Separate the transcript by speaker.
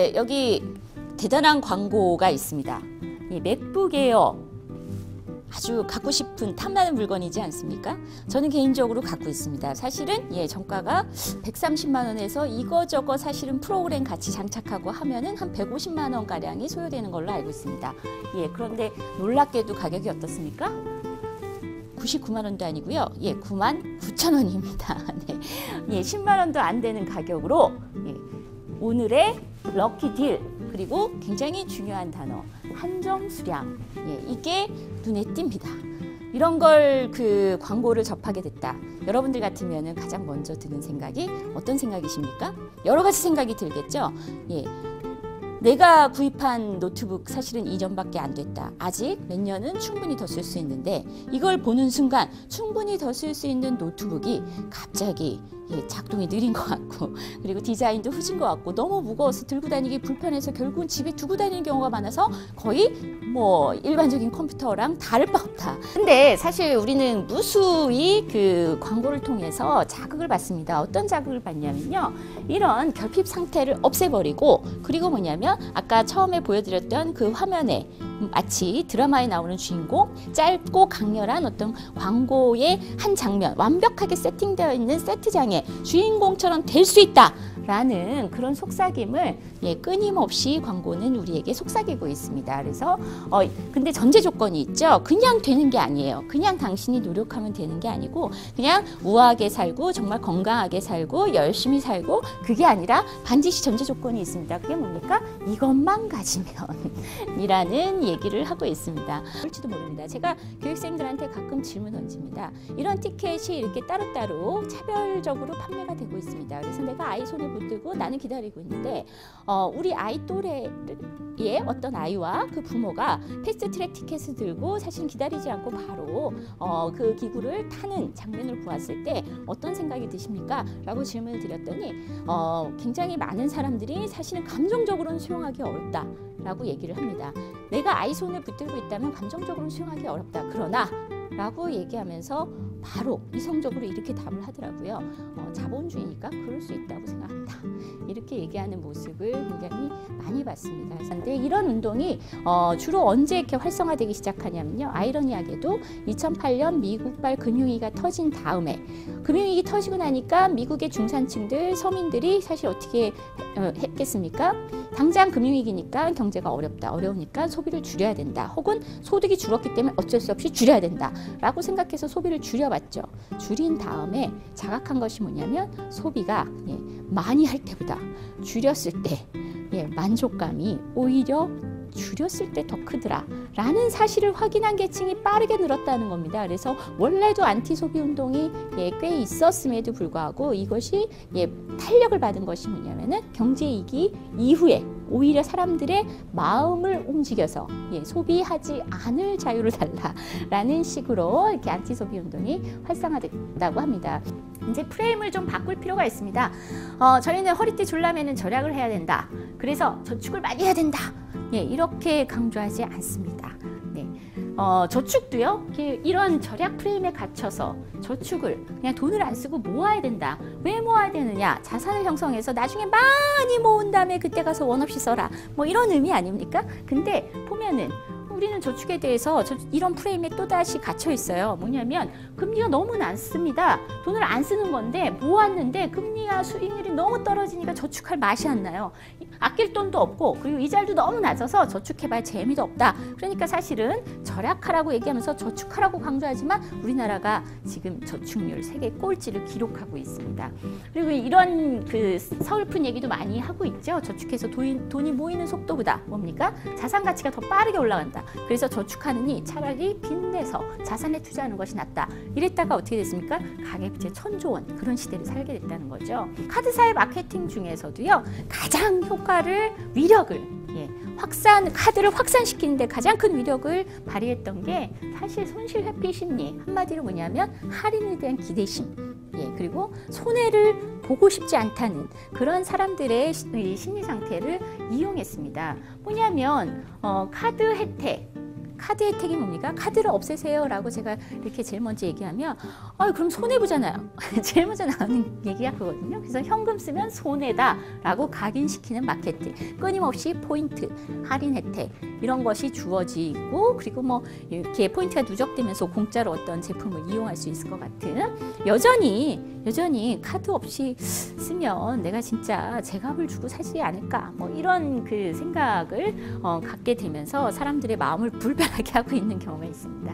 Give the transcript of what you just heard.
Speaker 1: 그런데 여기 대단한 광고가 있습니다. 이 맥북 에어 아주 갖고 싶은 탐나는 물건이지 않습니까? 저는 개인적으로 갖고 있습니다. 사실은 정가가 130만 원에서 이거저거 사실은 프로그램 같이 장착하고 하면은 한 150만 원 가량이 소요되는 걸로 알고 있습니다. 그런데 놀랍게도 가격이 어떻습니까? 99만 원도 아니고요. 9만 9천 원입니다. 10만 원도 안 되는 가격으로 오늘의 럭키 딜, 그리고 굉장히 중요한 단어 한정 수량, 이게 눈에 띕니다. 이런 걸 그 광고를 접하게 됐다. 여러분들 같으면 가장 먼저 드는 생각이 어떤 생각이십니까? 여러 가지 생각이 들겠죠. 내가 구입한 노트북 사실은 2년밖에 안 됐다. 아직 몇 년은 충분히 더 쓸 수 있는데, 이걸 보는 순간 충분히 더 쓸 수 있는 노트북이 갑자기 작동이 느린 것 같고, 그리고 디자인도 후진 것 같고, 너무 무거워서 들고 다니기 불편해서 결국은 집에 두고 다니는 경우가 많아서 거의 일반적인 컴퓨터랑 다를 바 없다. 근데 사실 우리는 무수히 그 광고를 통해서 자극을 받습니다. 어떤 자극을 받냐면요, 이런 결핍 상태를 없애버리고, 그리고 뭐냐면 아까 처음에 보여드렸던 그 화면에 마치 드라마에 나오는 주인공, 짧고 강렬한 어떤 광고의 한 장면, 완벽하게 세팅되어 있는 세트장의 주인공처럼 될 수 있다 라는 그런 속삭임을 끊임없이 광고는 우리에게 속삭이고 있습니다. 그래서 근데 전제 조건이 있죠. 그냥 되는 게 아니에요. 그냥 당신이 노력하면 되는 게 아니고, 그냥 우아하게 살고 정말 건강하게 살고 열심히 살고, 그게 아니라 반드시 전제 조건이 있습니다. 그게 뭡니까? 이것만 가지면 이라는 얘기를 하고 있습니다. 그럴지도 모릅니다. 제가 교육생들한테 가끔 질문 던집니다. 이런 티켓이 이렇게 따로따로 차별적으로 판매가 되고 있습니다. 그래서 내가 아이 손에 붙들고 나는 기다리고 있는데, 우리 아이 또래의 어떤 아이와 그 부모가 패스트트랙 티켓을 들고 사실은 기다리지 않고 바로 그 기구를 타는 장면을 보았을 때 어떤 생각이 드십니까? 라고 질문을 드렸더니 굉장히 많은 사람들이 사실은 감정적으로는 수용하기 어렵다 라고 얘기를 합니다. 내가 아이 손을 붙들고 있다면 감정적으로는 수용하기 어렵다. 그러나 라고 얘기하면서 바로 이성적으로 이렇게 답을 하더라고요. 자본주의니까 그럴 수 있다고 생각합니다. 이렇게 얘기하는 모습을 굉장히 많이 봤습니다. 그런데 이런 운동이 주로 언제 이렇게 활성화되기 시작하냐면요, 아이러니하게도 2008년 미국발 금융위기가 터진 다음에, 금융위기 터지고 나니까 미국의 중산층들, 서민들이 사실 어떻게 했겠습니까? 당장 금융위기니까 경제가 어려우니까 소비를 줄여야 된다, 혹은 소득이 줄었기 때문에 어쩔 수 없이 줄여야 된다 라고 생각해서 소비를 줄여봤죠. 줄인 다음에 자각한 것이 뭐냐면, 소비가 많이 할 때보다 줄였을 때 만족감이 오히려 줄였을 때 더 크더라 라는 사실을 확인한 계층이 빠르게 늘었다는 겁니다. 그래서 원래도 안티소비 운동이 꽤 있었음에도 불구하고 이것이 탄력을 받은 것이 뭐냐면은 경제위기 이후에 오히려 사람들의 마음을 움직여서 소비하지 않을 자유를 달라라는 식으로 이렇게 안티소비 운동이 활성화됐다고 합니다. 이제 프레임을 좀 바꿀 필요가 있습니다. 저희는 허리띠 줄라매는 절약을 해야 된다. 그래서 저축을 많이 해야 된다. 이렇게 강조하지 않습니다. 저축도요, 이런 절약 프레임에 갇혀서 저축을 그냥 돈을 안 쓰고 모아야 된다. 왜 모아야 되느냐? 자산을 형성해서 나중에 많이 모은 다음에 그때 가서 원 없이 써라. 이런 의미 아닙니까? 근데 보면은 우리는 저축에 대해서 이런 프레임에 또다시 갇혀 있어요. 뭐냐면 금리가 너무 낮습니다. 돈을 안 쓰는 건데 모았는데 금리와 수익률이 너무 떨어지니까 저축할 맛이 안 나요. 아낄 돈도 없고, 그리고 이자율도 너무 낮아서 저축해봐야 재미도 없다. 그러니까 사실은 절약하라고 얘기하면서 저축하라고 강조하지만 우리나라가 지금 저축률 세계 꼴찌를 기록하고 있습니다. 그리고 이런 그 서글픈 얘기도 많이 하고 있죠. 저축해서 돈이 모이는 속도보다 뭡니까? 자산 가치가 더 빠르게 올라간다. 그래서 저축하느니 차라리 빚내서 자산에 투자하는 것이 낫다. 이랬다가 어떻게 됐습니까? 가계부채 1000조 원, 그런 시대를 살게 됐다는 거죠. 카드사의 마케팅 중에서도요, 가장 위력을 카드를 확산시키는데 가장 큰 위력을 발휘했던 게 사실 손실 회피 심리, 한마디로 뭐냐면 할인에 대한 기대심, 그리고 손해를 보고 싶지 않다는 그런 사람들의 심리 상태를 이용했습니다. 뭐냐면 카드 혜택, 카드 혜택이 뭡니까? 카드를 없애세요 라고 제가 이렇게 제일 먼저 얘기하면 그럼 손해보잖아요. 제일 먼저 나오는 얘기가 그거거든요. 그래서 현금 쓰면 손해다 라고 각인시키는 마케팅, 끊임없이 포인트, 할인 혜택 이런 것이 주어지고, 그리고 뭐 이렇게 포인트가 누적되면서 공짜로 어떤 제품을 이용할 수 있을 것 같은, 여전히 카드 없이 쓰면 내가 진짜 제값을 주고 사지 않을까, 뭐 이런 그 생각을 갖게 되면서 사람들의 마음을 불편하게 하고 있는 경우가 있습니다.